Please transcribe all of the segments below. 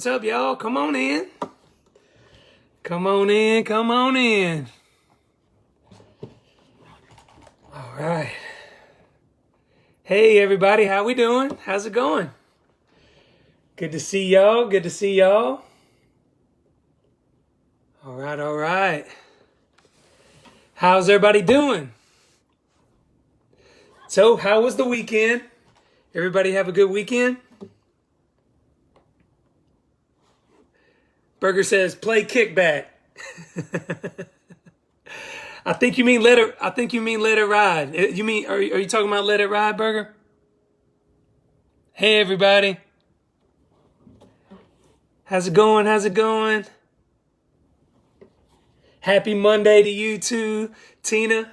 What's up, y'all? Come on in. Come on in. Come on in. All right. Hey, everybody. How we doing? How's it going? Good to see y'all. Good to see y'all. All right. All right. How's everybody doing? So, how was the weekend? Everybody have a good weekend? Burger says, play kickback. I think you mean let it ride. You mean are you talking about let it ride, Burger? Hey everybody. How's it going? How's it going? Happy Monday to you too, Tina.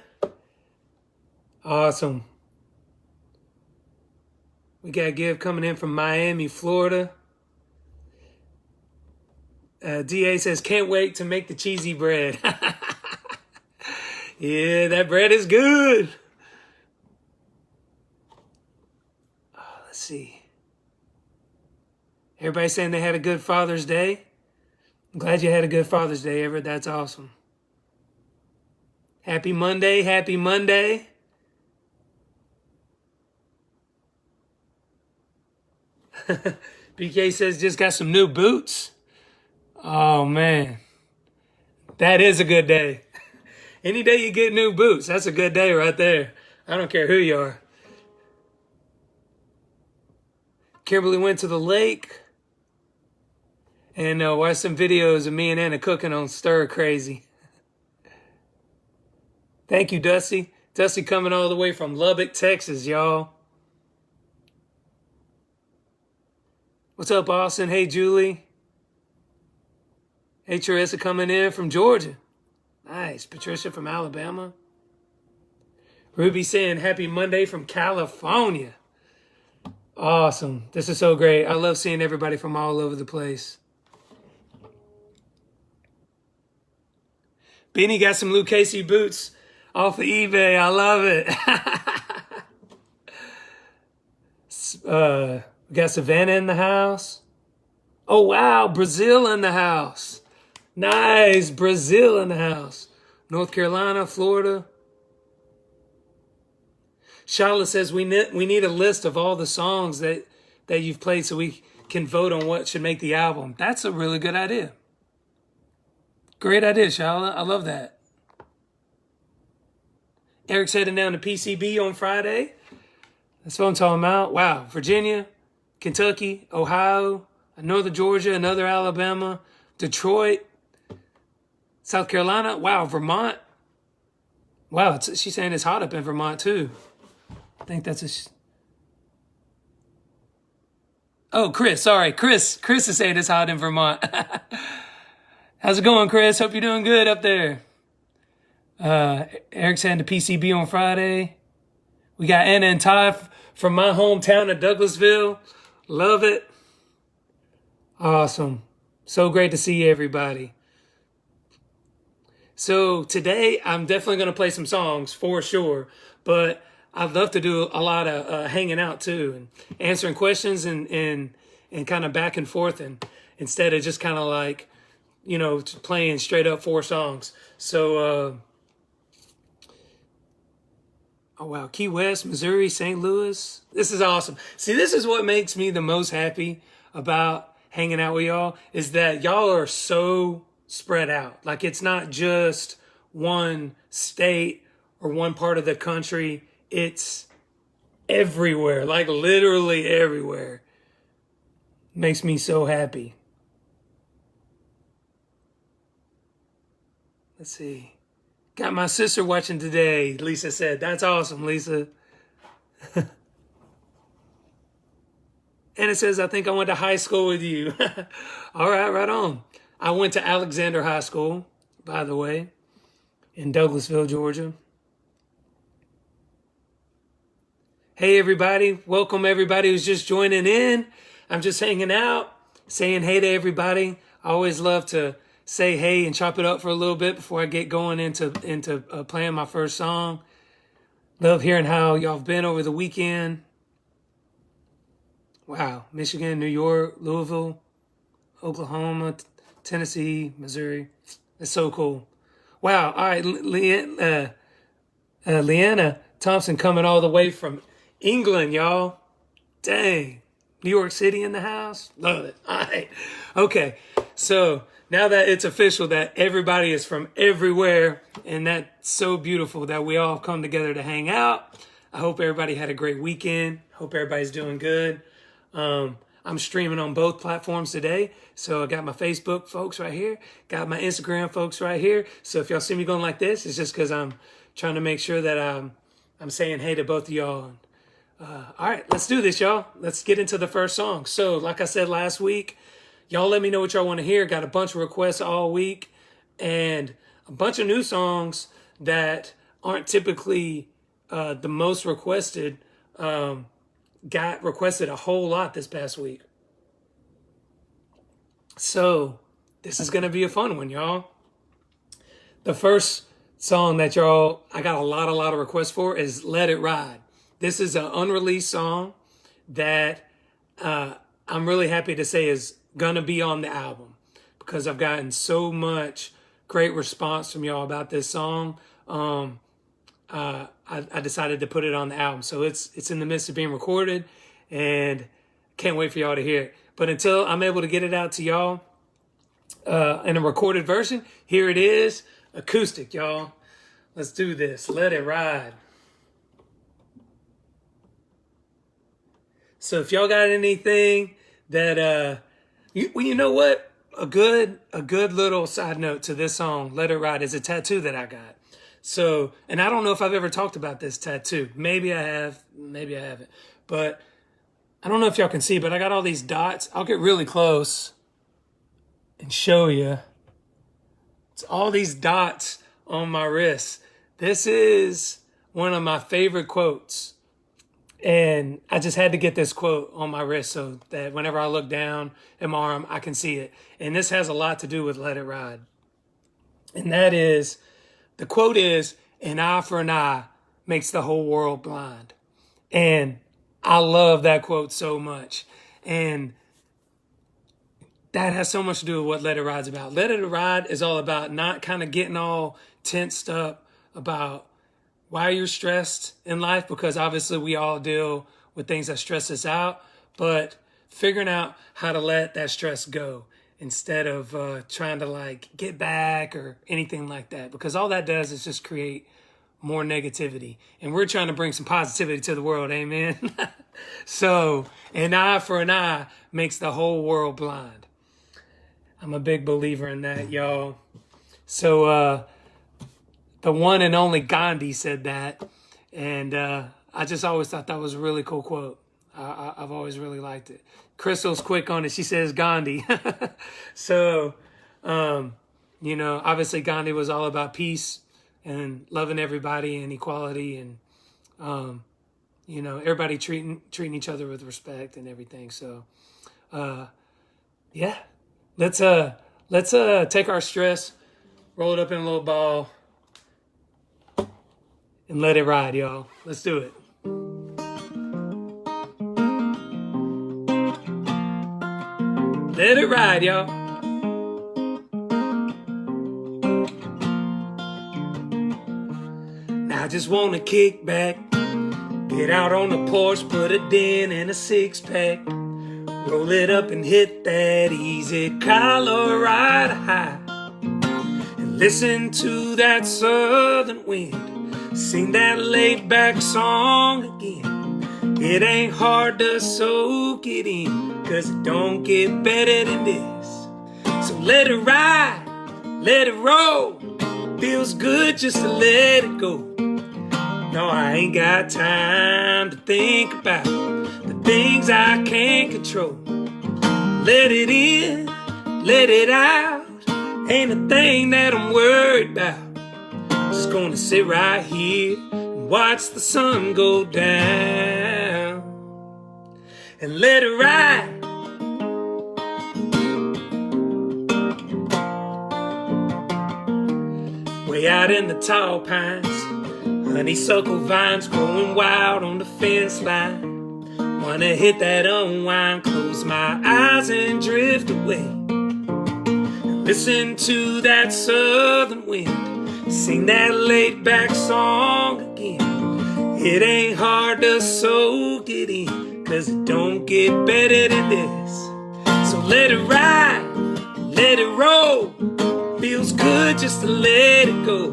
Awesome. We got a gift coming in from Miami, Florida. DA says, can't wait to make the cheesy bread. Yeah, that bread is good. Oh, let's see. Everybody saying they had a good Father's Day. I'm glad you had a good Father's Day, Everett. That's awesome. Happy Monday. Happy Monday. BK says, just got some new boots. Oh, man. That is a good day. Any day you get new boots, that's a good day right there. I don't care who you are. Kimberly went to the lake and watched some videos of me and Anna cooking on Stir Crazy. Thank you, Dusty. Dusty coming all the way from Lubbock, Texas, y'all. What's up, Austin? Hey, Julie. Hey, Teresa coming in from Georgia. Nice. Patricia from Alabama. Ruby saying happy Monday from California. Awesome. This is so great. I love seeing everybody from all over the place. Beanie got some Luke Casey boots off of eBay. I love it. We got Savannah in the house. Oh, wow. Brazil in the house. Nice. Brazil in the house. North Carolina, Florida. Charlotte says we need a list of all the songs that you've played so we can vote on what should make the album. That's a really good idea. Great idea, Charlotte. I love that. Eric's heading down to PCB on Friday. That's what I'm talking about. Wow. Virginia, Kentucky, Ohio, another Georgia, another Alabama, Detroit, South Carolina. Wow, Vermont. Wow, she's saying it's hot up in Vermont too. I think that's Oh, Chris, sorry. Chris is saying it's hot in Vermont. How's it going, Chris? Hope you're doing good up there. Eric's heading to PCB on Friday. We got Anna and Ty from my hometown of Douglasville. Love it. Awesome. So great to see everybody. So today I'm definitely going to play some songs for sure, but I'd love to do a lot of hanging out too and answering questions and kind of back and forth and instead of just kind of like, playing straight up 4 songs. So, oh wow, Key West, Missouri, St. Louis. This is awesome. See, this is what makes me the most happy about hanging out with y'all is that y'all are so spread out. Like it's not just one state or one part of the country. It's everywhere, like literally everywhere. Makes me so happy. Let's see. Got my sister watching today, Lisa said. That's awesome, Lisa. And it says, I think I went to high school with you. All right, right on. I went to Alexander High School, by the way, in Douglasville, Georgia. Hey, everybody. Welcome, everybody who's just joining in. I'm just hanging out, saying hey to everybody. I always love to say hey and chop it up for a little bit before I get going into playing my first song. Love hearing how y'all have been over the weekend. Wow. Michigan, New York, Louisville. Oklahoma, Tennessee, Missouri. It's so cool. Wow. All right. Leanna Thompson coming all the way from England, y'all. Dang. New York City in the house. Love it. All right. Okay. So now that it's official that everybody is from everywhere, and that's so beautiful that we all come together to hang out. I hope everybody had a great weekend. Hope everybody's doing good. I'm streaming on both platforms today. So I got my Facebook folks right here. Got my Instagram folks right here. So if y'all see me going like this, it's just because I'm trying to make sure that I'm saying hey to both of y'all. All right, let's do this, y'all. Let's get into the first song. So like I said last week, y'all let me know what y'all want to hear. Got a bunch of requests all week and a bunch of new songs that aren't typically the most requested. Got requested a whole lot this past week. So this is going to be a fun one, y'all. The first song that I got a lot of requests for is Let It Ride. This is an unreleased song that I'm really happy to say is going to be on the album because I've gotten so much great response from y'all about this song. I decided to put it on the album. So it's in the midst of being recorded and can't wait for y'all to hear it. But until I'm able to get it out to y'all in a recorded version, here it is, acoustic, y'all. Let's do this. Let it ride. So if y'all got anything that, you know what? A good little side note to this song, Let It Ride, is a tattoo that I got. So, and I don't know if I've ever talked about this tattoo. Maybe I have, maybe I haven't. But I don't know if y'all can see, but I got all these dots. I'll get really close and show you. It's all these dots on my wrist. This is one of my favorite quotes. And I just had to get this quote on my wrist so that whenever I look down at my arm, I can see it. And this has a lot to do with Let It Ride. And that is, the quote is, an eye for an eye makes the whole world blind. And I love that quote so much. And that has so much to do with what Let It Ride's about. Let It Ride is all about not kind of getting all tensed up about why you're stressed in life, because obviously we all deal with things that stress us out, but figuring out how to let that stress go instead of trying to like get back or anything like that, because all that does is just create more negativity. And we're trying to bring some positivity to the world, amen? So an eye for an eye makes the whole world blind. I'm a big believer in that, y'all. So the one and only Gandhi said that, and I just always thought that was a really cool quote. I've always really liked it. Crystal's quick on it. She says Gandhi. So, obviously Gandhi was all about peace and loving everybody and equality and, everybody treating each other with respect and everything. So, yeah, let's take our stress, roll it up in a little ball, and let it ride, y'all. Let's do it. Let it ride, y'all. Now I just wanna kick back, get out on the porch, put a dent in a six-pack, roll it up and hit that easy Colorado high, and listen to that southern wind, sing that laid-back song again. It ain't hard to soak it in, 'cause it don't get better than this. So let it ride, let it roll, feels good just to let it go. No, I ain't got time to think about the things I can't control. Let it in, let it out, ain't a thing that I'm worried about. Just gonna sit right here and watch the sun go down and let it ride. Way out in the tall pines, honeysuckle vines growing wild on the fence line. Wanna hit that unwind, close my eyes and drift away. Listen to that southern wind, sing that laid back song again. It ain't hard to soak it in, 'cause it don't get better than this. So let it ride, let it roll. Feels good just to let it go.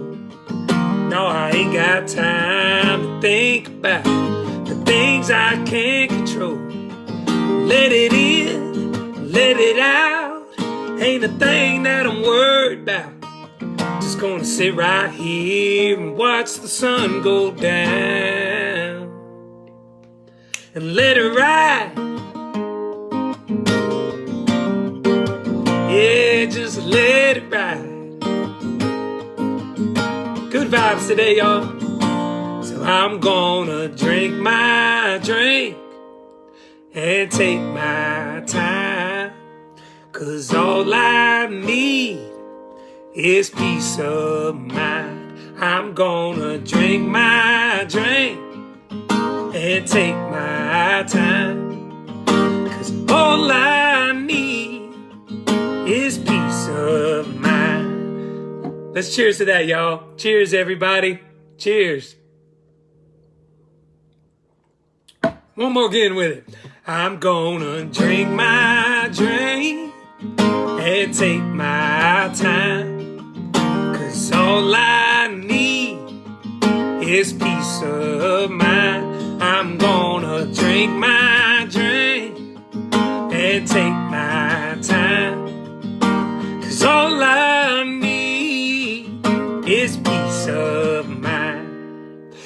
No, I ain't got time to think about the things I can't control. Let it in, let it out. Ain't a thing that I'm worried about. Just gonna sit right here and watch the sun go down. And let it ride. Yeah, just let it ride. Good vibes today, y'all. So I'm gonna drink my drink and take my time, 'cause all I need is peace of mind. I'm gonna drink my drink and take my time, 'cause all I need is peace of mind. Let's cheers to that, y'all. Cheers, everybody. Cheers. One more again with it. I'm gonna drink my drink and take my time, 'cause all I need is peace of mind. I'm gonna drink my drink and take my time, 'cause all I need is peace of mind.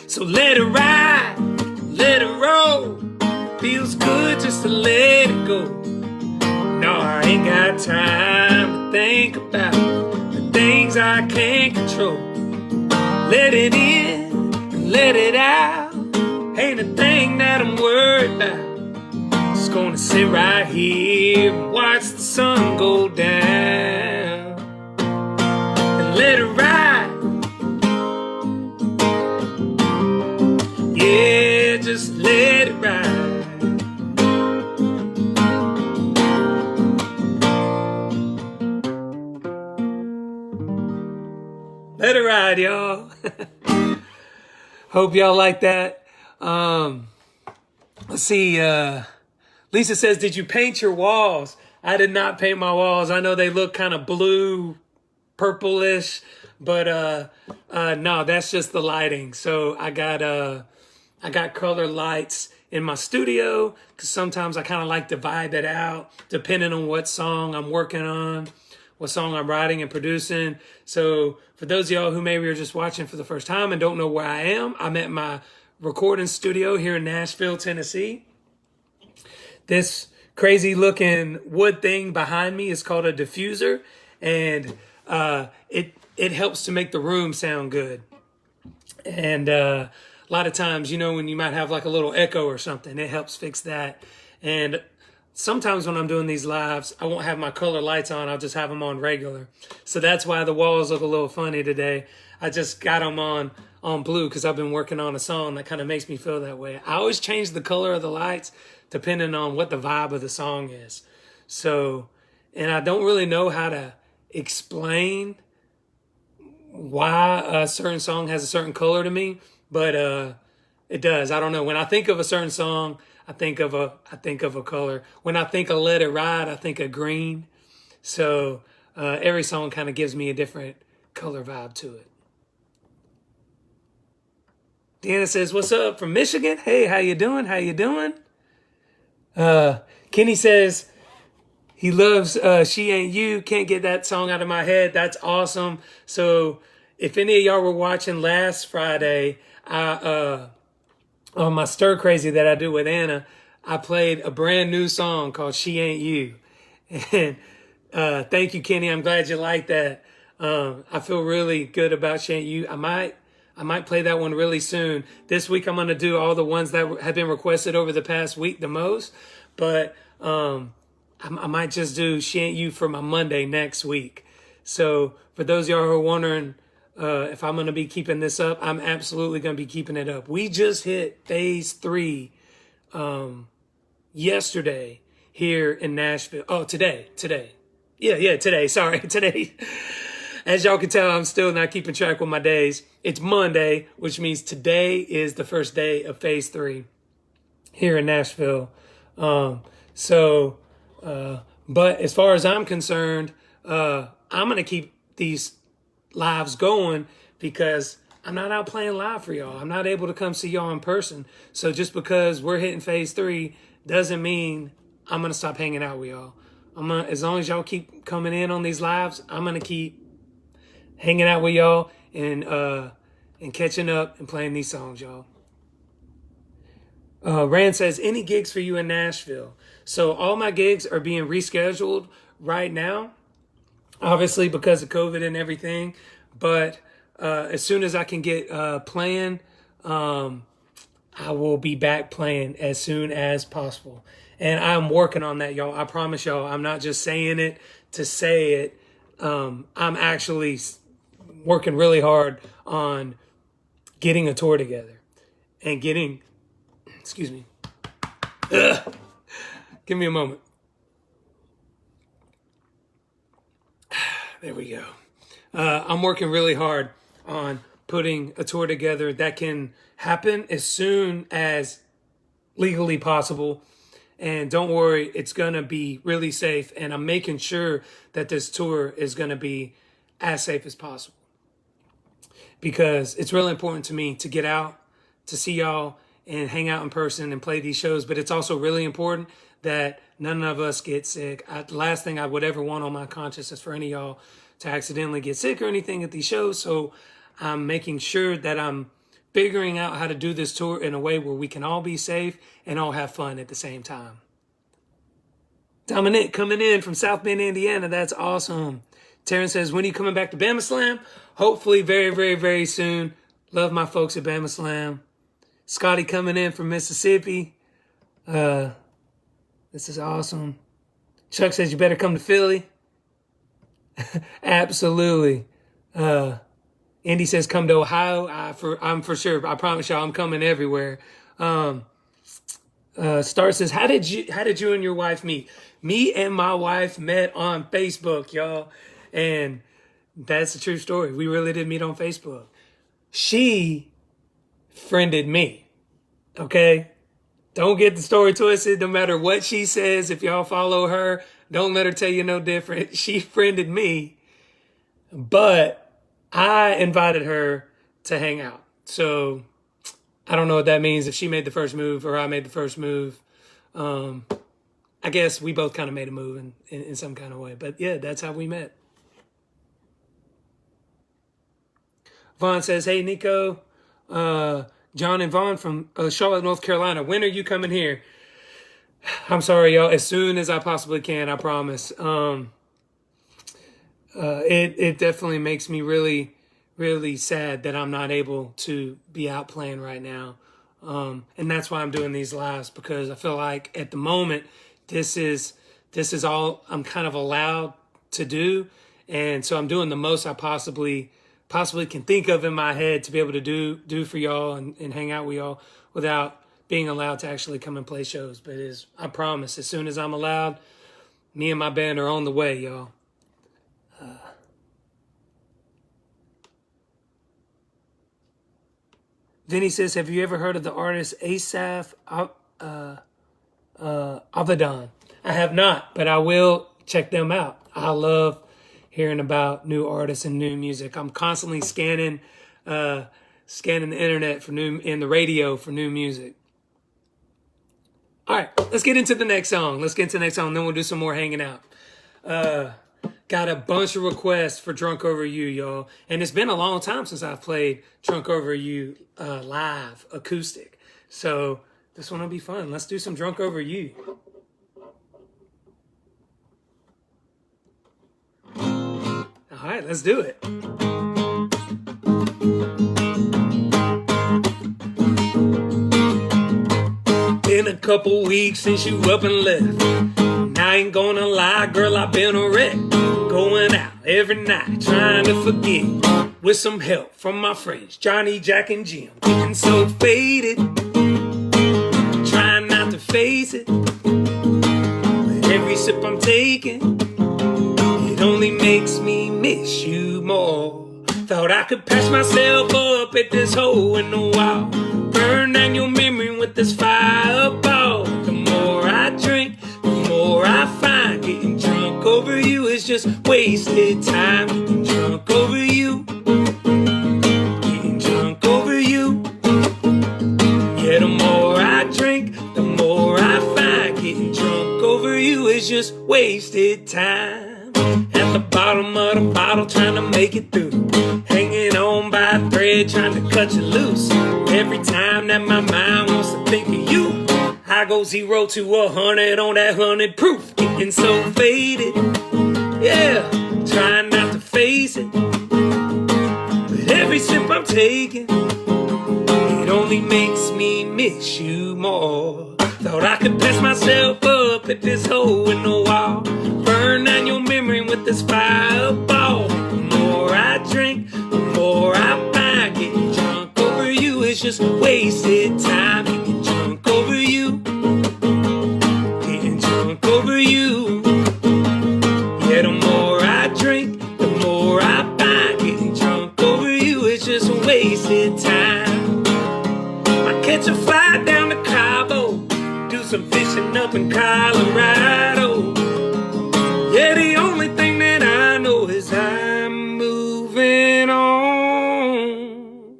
So let it ride, let it roll. Feels good just to let it go. No, I ain't got time to think about the things I can't control. Let it in, let it out. Ain't a thing that I'm worried about. Just gonna sit right here and watch the sun go down. And let it ride. Yeah, just let it ride. Let it ride, y'all. Hope y'all like that. Let's see. Lisa says, did you paint your walls? I did not paint my walls. I know they look kind of blue, purplish, but no, that's just the lighting. So I got color lights in my studio, because sometimes I kind of like to vibe it out depending on what song I'm working on, what song I'm writing and producing. So for those of y'all who maybe are just watching for the first time and don't know where I am, I'm at my recording studio here in Nashville, Tennessee. This crazy looking wood thing behind me is called a diffuser, and it helps to make the room sound good. And a lot of times, you know, when you might have like a little echo or something, it helps fix that. And sometimes when I'm doing these lives, I won't have my color lights on. I'll just have them on regular. So that's why the walls look a little funny today. I just got them on blue because I've been working on a song that kind of makes me feel that way. I always change the color of the lights depending on what the vibe of the song is. So, and I don't really know how to explain why a certain song has a certain color to me, but it does. I don't know. When I think of a certain song, I think of a color. When I think of Let It Ride, I think of green. So every song kind of gives me a different color vibe to it. Deanna says, what's up from Michigan? Hey, how you doing? How you doing? Kenny says he loves She Ain't You. Can't get that song out of my head. That's awesome. So if any of y'all were watching last Friday, on my Stir Crazy that I do with Anna, I played a brand new song called She Ain't You. And thank you, Kenny. I'm glad you like that. I feel really good about She Ain't You. I might play that one really soon. This week I'm going to do all the ones that have been requested over the past week the most. But I might just do She Ain't You for my Monday next week. So for those of y'all who are wondering if I'm going to be keeping this up, I'm absolutely going to be keeping it up. We just hit phase 3 yesterday here in Nashville. Oh, today. Yeah, today. Sorry, today. As y'all can tell, I'm still not keeping track with my days. It's Monday, which means today is the first day of phase 3 here in Nashville. So, but as far as I'm concerned, I'm going to keep these lives going because I'm not out playing live for y'all. I'm not able to come see y'all in person. So just because we're hitting phase 3 doesn't mean I'm going to stop hanging out with y'all. As long as y'all keep coming in on these lives, I'm going to keep hanging out with y'all and catching up and playing these songs, y'all. Rand says, any gigs for you in Nashville? So all my gigs are being rescheduled right now, obviously because of COVID and everything. But as soon as I can get playing, I will be back playing as soon as possible. And I'm working on that, y'all. I promise y'all, I'm not just saying it to say it. I'm actually working really hard on getting a tour together and getting, excuse me. Ugh. Give me a moment. There we go. I'm working really hard on putting a tour together that can happen as soon as legally possible. And don't worry, it's going to be really safe. And I'm making sure that this tour is going to be as safe as possible. Because it's really important to me to get out, to see y'all, and hang out in person and play these shows. But it's also really important that none of us get sick. The last thing I would ever want on my conscience is for any of y'all to accidentally get sick or anything at these shows. So I'm making sure that I'm figuring out how to do this tour in a way where we can all be safe and all have fun at the same time. Dominic coming in from South Bend, Indiana. That's awesome. Taryn says, when are you coming back to Bama Slam? Hopefully very, very, very soon. Love my folks at Bama Slam. Scotty coming in from Mississippi. This is awesome. Chuck says, you better come to Philly. Absolutely. Indy says, come to Ohio. I'm for sure. I promise y'all, I'm coming everywhere. Star says, how did you and your wife meet? Me and my wife met on Facebook, y'all. And that's a true story. We really did meet on Facebook. She friended me. Okay? Don't get the story twisted. No matter what she says, if y'all follow her, don't let her tell you no different. She friended me, but I invited her to hang out. So I don't know what that means, if she made the first move or I made the first move. I guess we both kind of made a move in some kind of way. But yeah, that's how we met. Vaughn says, hey, Nico, John and Vaughn from Charlotte, North Carolina. When are you coming here? I'm sorry, y'all. As soon as I possibly can, I promise. It definitely makes me really, really sad that I'm not able to be out playing right now. And that's why I'm doing these lives, because I feel like at the moment, this is all I'm kind of allowed to do. And so I'm doing the most I possibly can think of in my head to be able to do for y'all and hang out with y'all without being allowed to actually come and play shows. But I promise, as soon as I'm allowed, me and my band are on the way, y'all. Vinny says, have you ever heard of the artist Asaph Avedon? I have not, but I will check them out. I love hearing about new artists and new music. I'm constantly scanning the internet and the radio for new music. All right, let's get into the next song. Then we'll do some more hanging out. Got a bunch of requests for Drunk Over You, y'all. And it's been a long time since I've played Drunk Over You live, acoustic. So this one will be fun. Let's do some Drunk Over You. All right, let's do it. Been a couple weeks since you up and left. And I ain't gonna lie, girl, I've been a wreck. Going out every night, trying to forget. With some help from my friends, Johnny, Jack, and Jim. Getting so faded, trying not to face it. But every sip I'm taking only makes me miss you more. Thought I could patch myself up at this hole in the wall, burn down your memory with this fireball. The more I drink, the more I find getting drunk over you is just wasted time. Getting drunk over you, getting drunk over you. Yeah, the more I drink, the more I find getting drunk over you is just wasted time. At the bottom of the bottle, trying to make it through, hanging on by a thread, trying to cut you loose. Every time that my mind wants to think of you, I go 0 to 100 on that 100 proof. Getting so faded, yeah, trying not to face it, but every sip I'm taking, it only makes me miss you more. Thought I could patch myself up at this hole in the wall, burn down your memory with this fireball. The more I drink, the more I find getting drunk over you is just wasted time. Getting drunk over you, getting drunk over you. Yeah, the more I drink, the more I find getting drunk over you is just wasted time. I catch a flight down to Cabo, do some fishing up in Colorado. Yeah, the only thing that I know is I'm moving on.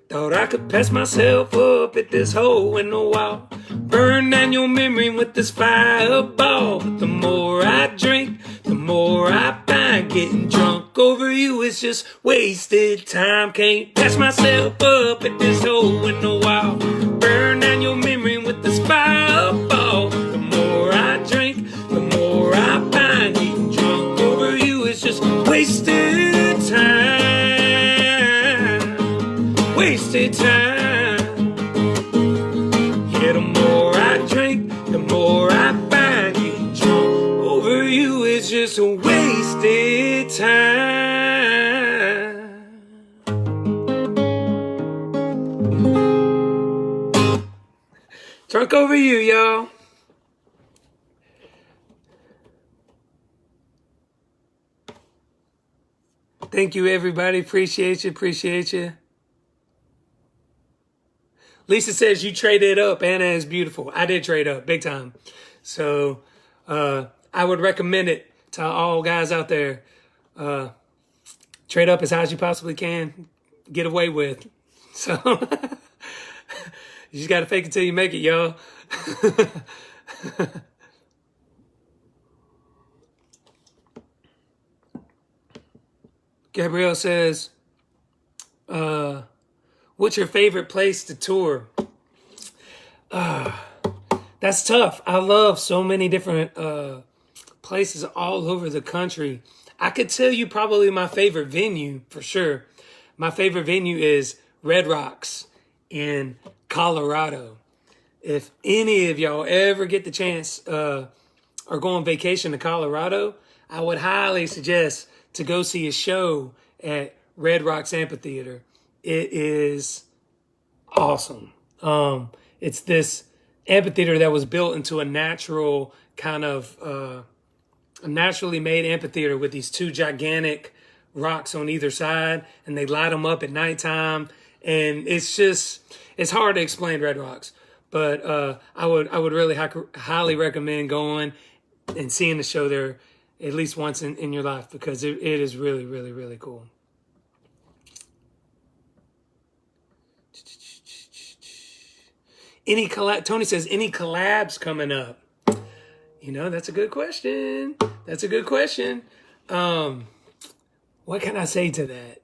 Thought I could patch myself up at this hole in the wall, burn down your memory with this fireball. But the more I drink, the more I find getting drunk over you is just wasted time. Can't patch myself up at this hole in the wall, burn down your memory with this fireball. The more I drink, the more I find getting drunk over you is just wasted time. Wasted time. Yeah, the more I drink, the more I find getting drunk over you is just a wasted time. Drunk over you, y'all. Thank you, everybody. Appreciate you. Appreciate you. Lisa says you traded up. Anna is beautiful. I did trade up big time. So I would recommend it to all guys out there. Trade up as high as you possibly can. Get away with. So you just got to fake it till you make it, y'all. Gabrielle says, what's your favorite place to tour? That's tough. I love so many different places all over the country. I could tell you probably my favorite venue for sure. My favorite venue is Red Rocks in Colorado. If any of y'all ever get the chance or go on vacation to Colorado, I would highly suggest to go see a show at Red Rocks Amphitheater. It is awesome. It's this amphitheater that was built into a natural kind of a naturally made amphitheater with these two gigantic rocks on either side, and they light them up at nighttime. And it's hard to explain Red Rocks, but I would really highly recommend going and seeing the show there at least once in your life, because it is really, really, really cool. Tony says, any collabs coming up? You know, that's a good question. That's a good question. What can I say to that?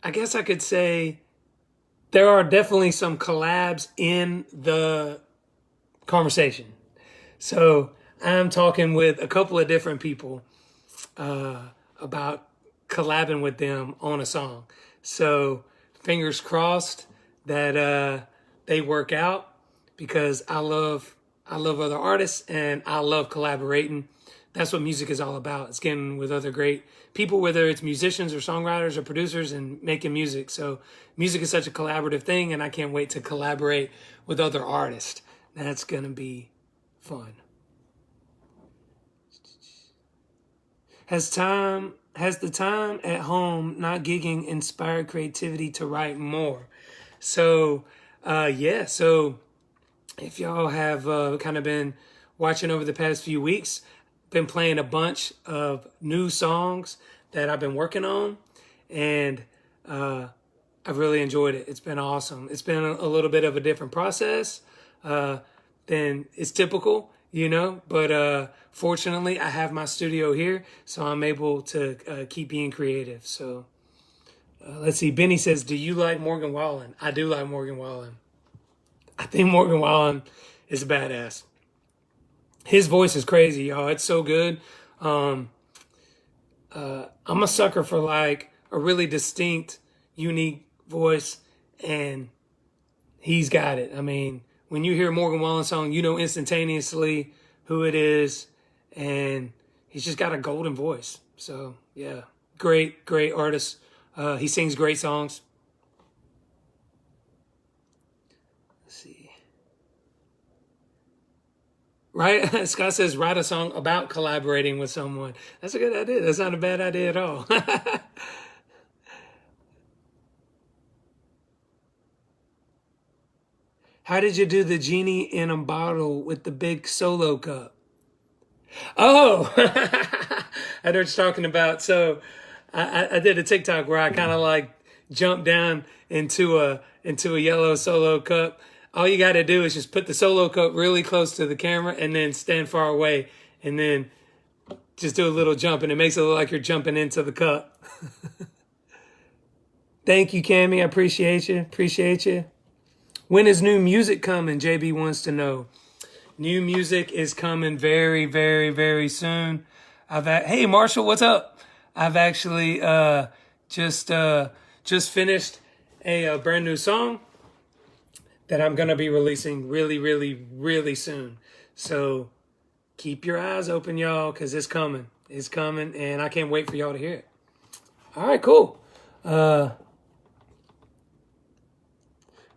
I guess I could say there are definitely some collabs in the conversation. So I'm talking with a couple of different people about collabing with them on a song. So fingers crossed that they work out, because I love other artists and I love collaborating. That's what music is all about. It's getting with other great people, whether it's musicians or songwriters or producers, and making music. So music is such a collaborative thing, and I can't wait to collaborate with other artists. That's going to be fun. Has the time at home not gigging inspired creativity to write more? So, yeah. So if y'all have kind of been watching over the past few weeks, been playing a bunch of new songs that I've been working on, and I've really enjoyed it. It's been awesome. It's been a little bit of a different process than is typical, but fortunately I have my studio here, so I'm able to keep being creative. So let's see. Benny says, do you like Morgan Wallen? I do like Morgan Wallen. I think Morgan Wallen is a badass. His voice is crazy, y'all. It's so good. I'm a sucker for like a really distinct, unique voice, and he's got it. I mean, when you hear a Morgan Wallen song, you know instantaneously who it is, and he's just got a golden voice. So yeah, great artist. He sings great songs. Let's see. Right? Scott says, write a song about collaborating with someone. That's a good idea. That's not a bad idea at all. How did you do the genie in a bottle with the big solo cup? Oh, I know what you're talking about. So I did a TikTok where I kind of like jumped down into a yellow solo cup. All you got to do is just put the solo cup really close to the camera and then stand far away and then just do a little jump, and it makes it look like you're jumping into the cup. Thank you, Cammie. I appreciate you. Appreciate you. When is new music coming? JB wants to know. New music is coming very, very, very soon. Hey, Marshall, what's up? I've actually just finished a brand new song that I'm going to be releasing really, really, really soon. So keep your eyes open, y'all, because it's coming. It's coming, and I can't wait for y'all to hear it. All right, cool.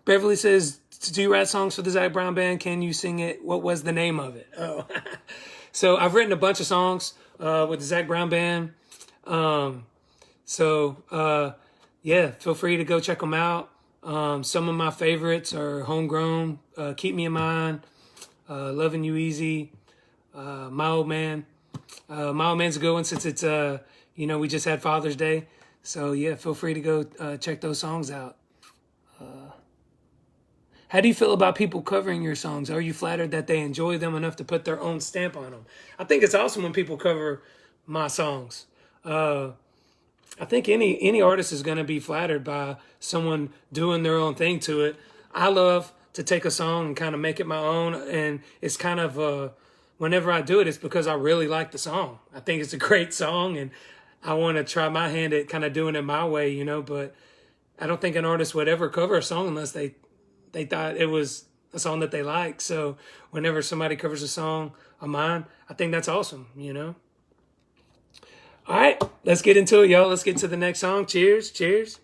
Beverly says, do you write songs for the Zac Brown Band? Can you sing it? What was the name of it? Oh, so I've written a bunch of songs with the Zac Brown Band. Yeah, feel free to go check them out. Some of my favorites are Homegrown, Keep Me in Mind, Loving You Easy, My Old Man. My Old Man's a good one since it's, we just had Father's Day. So yeah, feel free to go check those songs out. How do you feel about people covering your songs? Are you flattered that they enjoy them enough to put their own stamp on them? I think it's awesome when people cover my songs. I think any artist is going to be flattered by someone doing their own thing to it. I love to take a song and kind of make it my own, and it's kind of whenever I do it, it's because I really like the song. I think it's a great song, and I want to try my hand at kind of doing it my way, but I don't think an artist would ever cover a song unless they thought it was a song that they liked. So whenever somebody covers a song of mine, I think that's awesome, All right, let's get into it, y'all. Let's get to the next song. Cheers, cheers.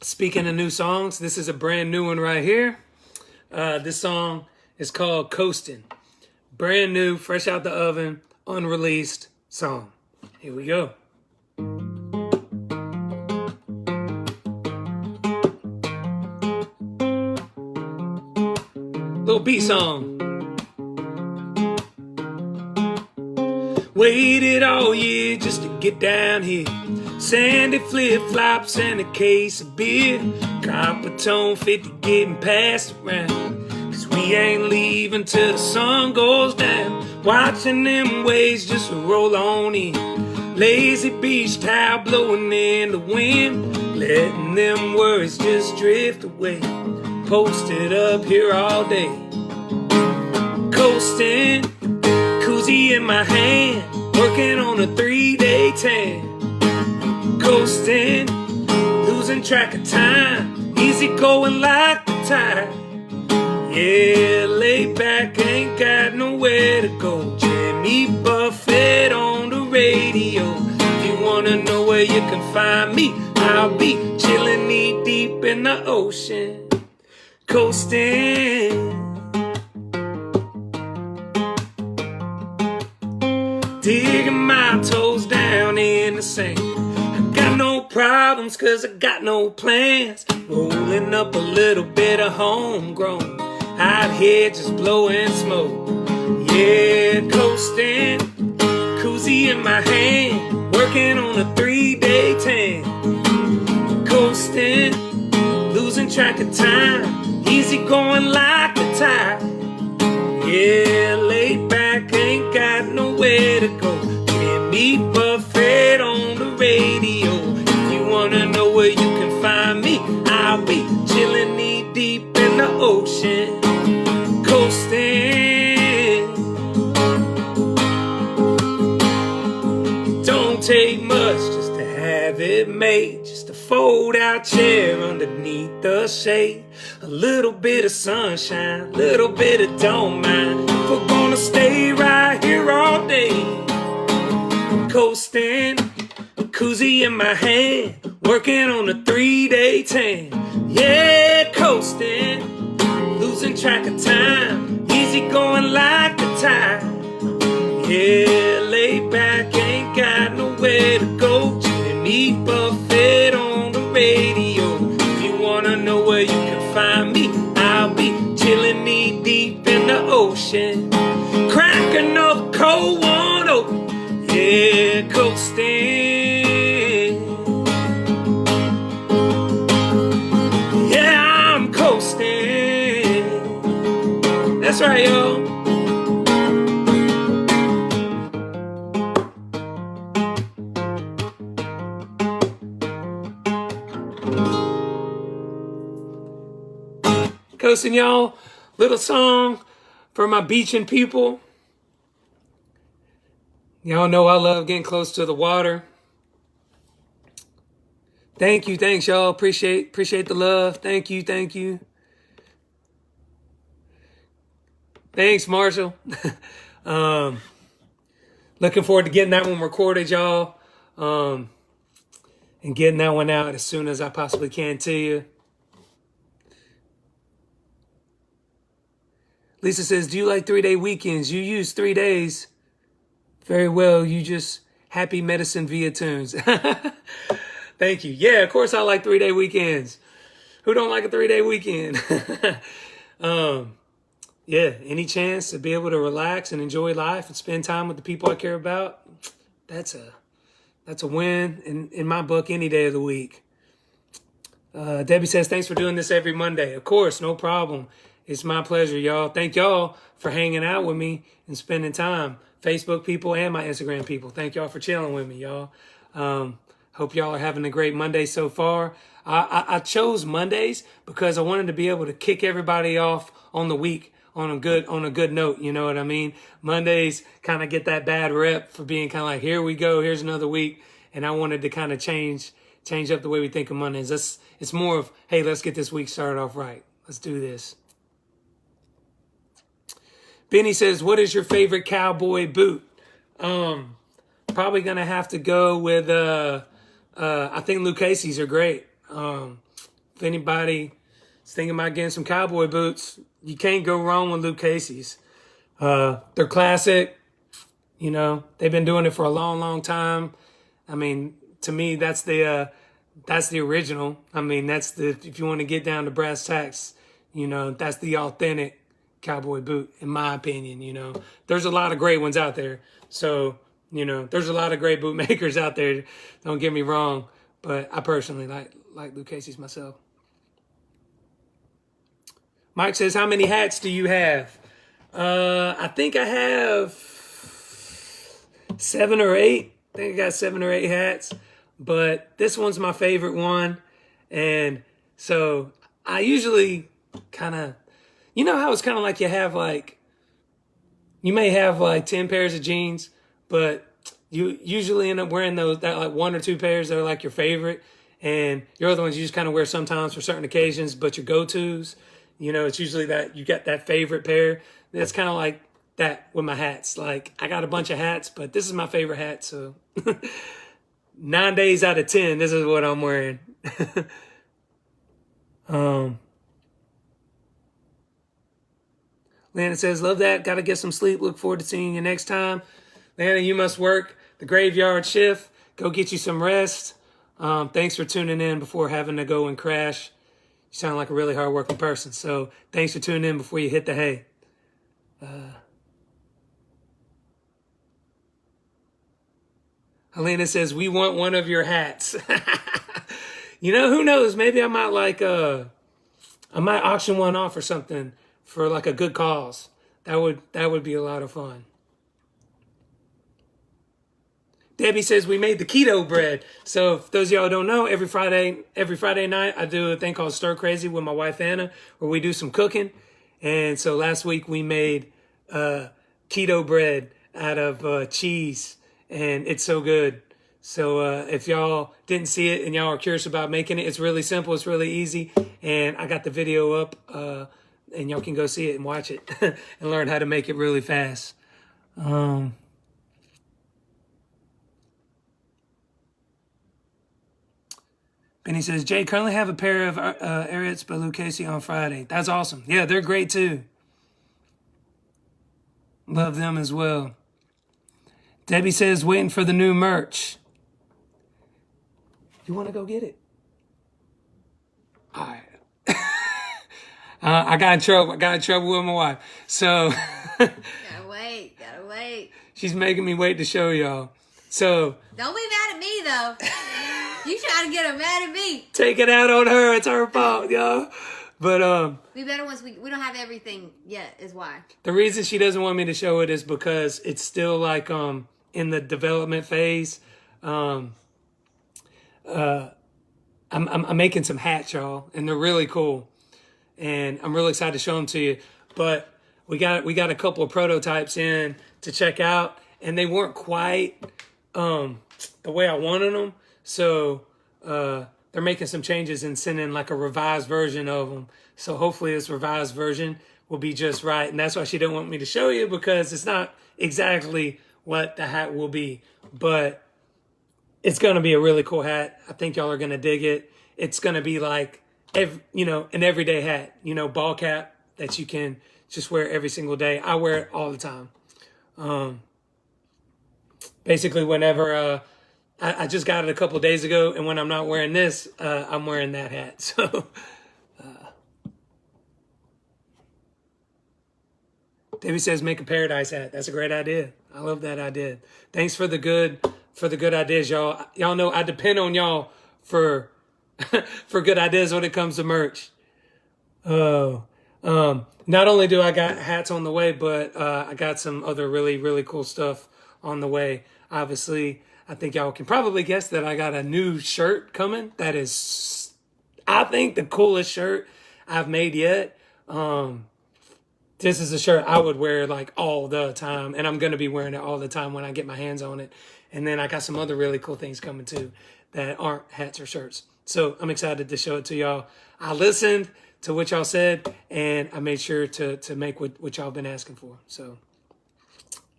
Speaking of new songs, this is a brand new one right here. This song is called Coastin'. Brand new, fresh out the oven, unreleased song. Here we go. Little beat song. Waited all year just to get down here. Sandy flip-flops and a case of beer. Copper tone 50 getting passed around. Cause we ain't leaving till the sun goes down. Watching them waves just roll on in. Lazy beach towel blowing in the wind. Letting them worries just drift away. Posted up here all day. Coasting, koozie in my hand. Working on a 3-day tan. Coasting, losing track of time. Easy going like the tide. Yeah, lay back, ain't got nowhere to go. Jimmy Buffett on the radio. If you wanna know where you can find me, I'll be chilling knee deep in the ocean. Coasting. digging my toes down in the sand. I got no problems cause I got no plans. Rolling up a little bit of homegrown, out here just blowing smoke. Yeah, coasting, koozie in my hand, working on a 3-day tan. Coasting, losing track of time, easy going like the tide. Yeah, laid back, ain't got nowhere to go. Jimmy Buffett on the radio. If you wanna know where you can find me, I'll be chilling knee deep in the ocean, coasting. Don't take much just to have it made. Just a fold out chair underneath the shade. A little bit of sunshine, little bit of don't mind. We're gonna stay right here all day. Coasting, koozie in my hand, working on a 3-day tan. Yeah, coasting, losing track of time, easy going like the tide. Yeah, laid back, ain't got nowhere to go. Jimmy Buffett on the radio. If you wanna know where you can find me, I'll be chilling knee deep in the ocean, crack another cold one open. Yeah, coasting. Yeah, I'm coasting. That's right, y'all. Coasting, y'all. Little song for my beaching people. Y'all know I love getting close to the water. Thank you, thanks, y'all. Appreciate the love. Thank you. Thanks, Marshall. Looking forward to getting that one recorded, y'all. And getting that one out as soon as I possibly can to you. Lisa says, do you like 3-day weekends? You use 3 days. Very well. You just happy medicine via tunes. Thank you. Yeah, of course I like 3-day weekends. Who don't like a 3-day weekend? Yeah, any chance to be able to relax and enjoy life and spend time with the people I care about, that's a win in my book any day of the week. Debbie says, thanks for doing this every Monday. Of course, no problem. It's my pleasure, y'all. Thank y'all for hanging out with me and spending time. Facebook people and my Instagram people. Thank y'all for chilling with me, y'all. Hope y'all are having a great Monday so far. I chose Mondays because I wanted to be able to kick everybody off on the week on a good note. You know what I mean? Mondays kind of get that bad rep for being kind of like, here we go, here's another week. And I wanted to kind of change up the way we think of Mondays. It's more of, hey, let's get this week started off right. Let's do this. Benny says, what is your favorite cowboy boot? Probably going to have to go with, I think Lucchese's are great. If anybody is thinking about getting some cowboy boots, you can't go wrong with Lucchese's. They're classic. You know, they've been doing it for a long, long time. I mean, to me, that's the original. I mean, if you want to get down to brass tacks, you know, that's the authentic cowboy boot, in my opinion. You know, there's a lot of great ones out there. So, you know, there's a lot of great boot makers out there. Don't get me wrong, but I personally like Lucchese's myself. Mike says, how many hats do you have? I think I have 7 or 8. I think I got 7 or 8 hats, but this one's my favorite one. And so I usually kind of, you know how it's kind of like you may have like 10 pairs of jeans, but you usually end up wearing that like 1 or 2 pairs that are like your favorite. And your other ones you just kind of wear sometimes for certain occasions, but your go-tos, you know, it's usually that you got that favorite pair. That's kind of like that with my hats. Like, I got a bunch of hats, but this is my favorite hat. So 9 days out of 10, this is what I'm wearing. Landon says, love that. Got to get some sleep. Look forward to seeing you next time. Lana, you must work the graveyard shift. Go get you some rest. Thanks for tuning in before having to go and crash. You sound like a really hardworking person. So thanks for tuning in before you hit the hay. Helena says, we want one of your hats. You know, who knows? Maybe I might I might auction one off or something for like a good cause. That would be a lot of fun. Debbie says we made the keto bread. So if those of y'all don't know, every Friday night I do a thing called Stir Crazy with my wife Anna, where we do some cooking. And so last week we made keto bread out of cheese, and it's so good. So if y'all didn't see it and y'all are curious about making it, it's really simple, it's really easy, and I got the video up, and y'all can go see it and watch it and learn how to make it really fast. Benny says, Jay, currently have a pair of Ariats by Lucchese on Friday. That's awesome. Yeah, they're great too. Love them as well. Debbie says, waiting for the new merch. You want to go get it? All right. I got in trouble with my wife. So Gotta wait. She's making me wait to show y'all. So don't be mad at me though. You trying to get her mad at me. Take it out on her. It's her fault, y'all. But we better once we don't have everything yet is why. The reason she doesn't want me to show it is because it's still like in the development phase. I'm making some hats, y'all, and they're really cool. And I'm really excited to show them to you. But we got a couple of prototypes in to check out, and they weren't quite the way I wanted them. So they're making some changes and sending like a revised version of them. So hopefully this revised version will be just right. And that's why she didn't want me to show you, because it's not exactly what the hat will be. But it's going to be a really cool hat. I think y'all are going to dig it. It's going to be like, an everyday hat, ball cap that you can just wear every single day. I wear it all the time. Basically, whenever I just got it a couple days ago, and when I'm not wearing this, I'm wearing that hat. So, Debbie says, make a paradise hat. That's a great idea. I love that idea. Thanks for the good ideas, y'all. Y'all know I depend on y'all for good ideas when it comes to merch. Not only do I got hats on the way, but I got some other really, really cool stuff on the way. Obviously, I think y'all can probably guess that I got a new shirt coming. That is, I think, the coolest shirt I've made yet. This is a shirt I would wear like all the time, and I'm going to be wearing it all the time when I get my hands on it. And then I got some other really cool things coming too that aren't hats or shirts. So I'm excited to show it to y'all. I listened to what y'all said, and I made sure to make what y'all been asking for. So,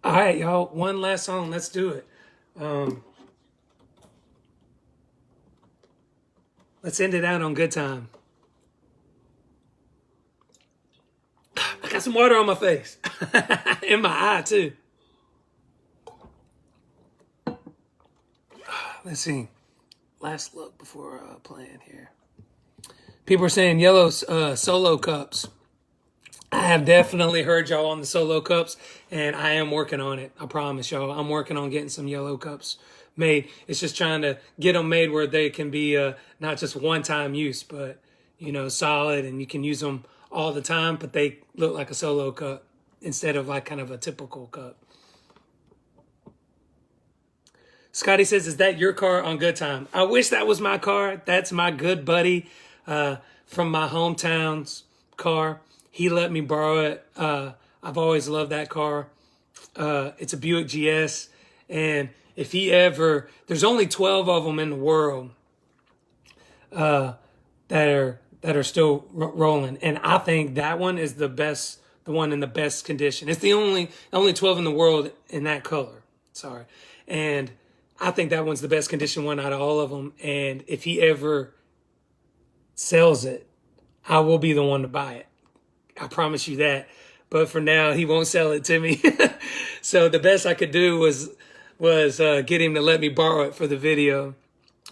all right, y'all, one last song. Let's do it. Let's end it out on good time. I got some water on my face. In my eye, too. Let's see. Last look before playing here. People are saying yellow solo cups. I have definitely heard y'all on the solo cups, and I am working on it. I promise y'all. I'm working on getting some yellow cups made. It's just trying to get them made where they can be not just one-time use, but, solid, and you can use them all the time, but they look like a solo cup instead of like kind of a typical cup. Scotty says, is that your car on Good Time? I wish that was my car. That's my good buddy from my hometown's car. He let me borrow it. I've always loved that car. It's a Buick GS. And if he ever, there's only 12 of them in the world that are still rolling. And I think that one is the best, the one in the best condition. It's the only 12 in the world in that color. Sorry. And I think that one's the best condition one out of all of them. And if he ever sells it, I will be the one to buy it. I promise you that. but for now he won't sell it to me. So the best I could do was get him to let me borrow it for the video,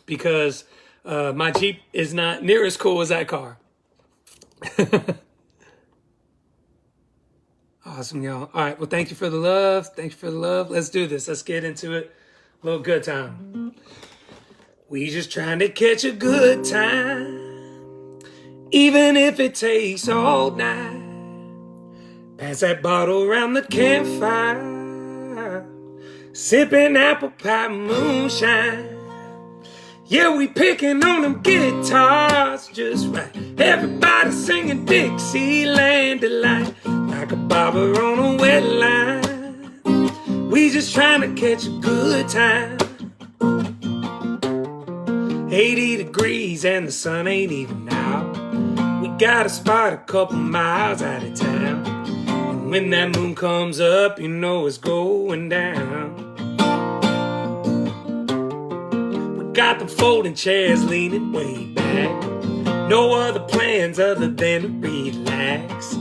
because my Jeep is not near as cool as that car. Awesome, y'all. All right, well, thank you for the love. Thank you for the love. Let's do this. Let's get into it. A little good time. We just trying to catch a good time, even if it takes all night. Pass that bottle around the campfire, sipping apple pie moonshine. Yeah, we picking on them guitars just right. Everybody singing Dixieland Delight, like a bobber on a wet line. We just trying to catch a good time. 80 degrees and the sun ain't even out. We got a spot a couple miles out of town, and when that moon comes up, you know it's going down. Got the folding chairs leaning way back. No other plans other than to relax.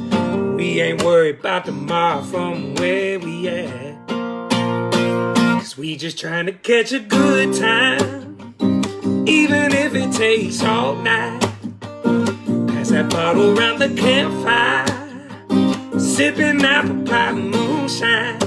We ain't worried about tomorrow from where we at, 'cause we just trying to catch a good time, even if it takes all night. Pass that bottle around the campfire, sipping apple pie moonshine.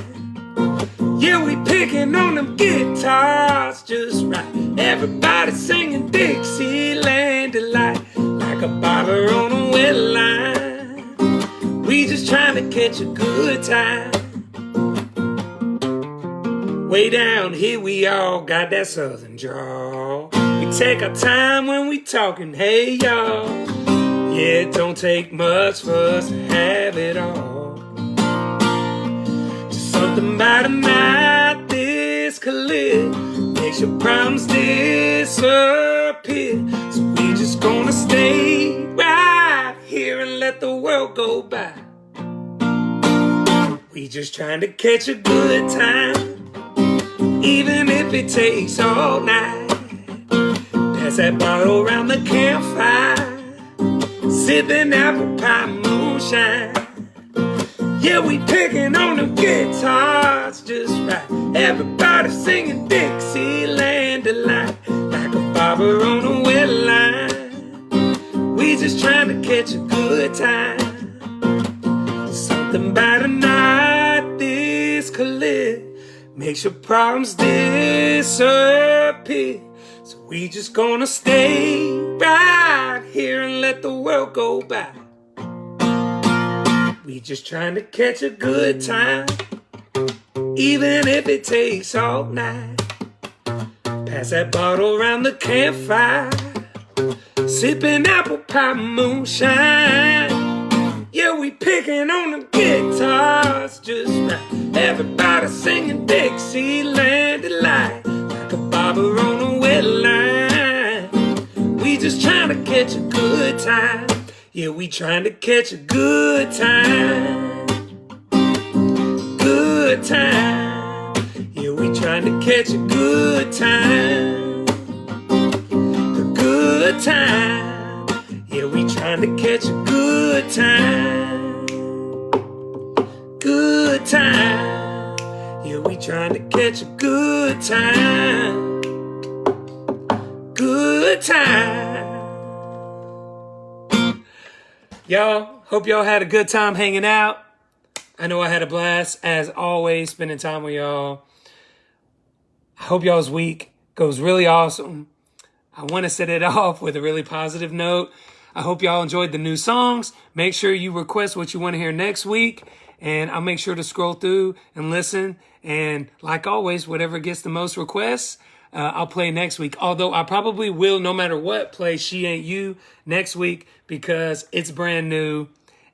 Yeah, we picking on them guitars just right. Everybody singing Dixieland Delight, like a bobber on a wet line. We just trying to catch a good time. Way down here we all got that southern drawl. We take our time when we talking, hey y'all. Yeah, it don't take much for us to have it all. Something about a night this clear makes your problems disappear. So we just gonna stay right here and let the world go by. We just trying to catch a good time, even if it takes all night. Pass that bottle around the campfire, sipping apple pie moonshine. Yeah, we picking on them guitars just right. Everybody singing Dixieland Delight, like a bobber on a wet line. We just trying to catch a good time. Something about a night this clear makes your problems disappear. So we just gonna stay right here and let the world go by. We just trying to catch a good time, even if it takes all night. Pass that bottle around the campfire, sipping apple pie moonshine. Yeah, we picking on the guitars just right. Everybody singing Dixieland Delight, like a bobber on a wet line. We just trying to catch a good time. Yeah, we trying to catch a good time. Good time. Yeah, we trying to catch a good time. A good time. Yeah, we trying to catch a good time. Good time. Yeah, we trying to catch a good time. Good time. Y'all, hope y'all had a good time hanging out. I know I had a blast, as always, spending time with y'all. I hope y'all's week goes really awesome. I want to set it off with a really positive note. I hope y'all enjoyed the new songs. Make sure you request what you want to hear next week, and I'll make sure to scroll through and listen. And like always, whatever gets the most requests, I'll play next week. Although I probably will, no matter what, play She Ain't You next week because it's brand new.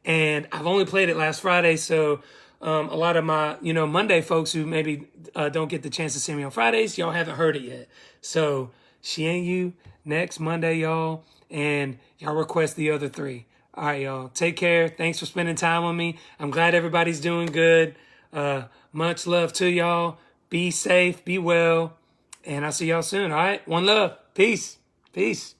And I've only played it last Friday. So a lot of my, Monday folks who maybe don't get the chance to see me on Fridays, y'all haven't heard it yet. So She Ain't You next Monday, y'all. And y'all request the other three. All right, y'all. Take care. Thanks for spending time with me. I'm glad everybody's doing good. Much love to y'all. Be safe. Be well. And I'll see y'all soon, all right? One love. Peace. Peace.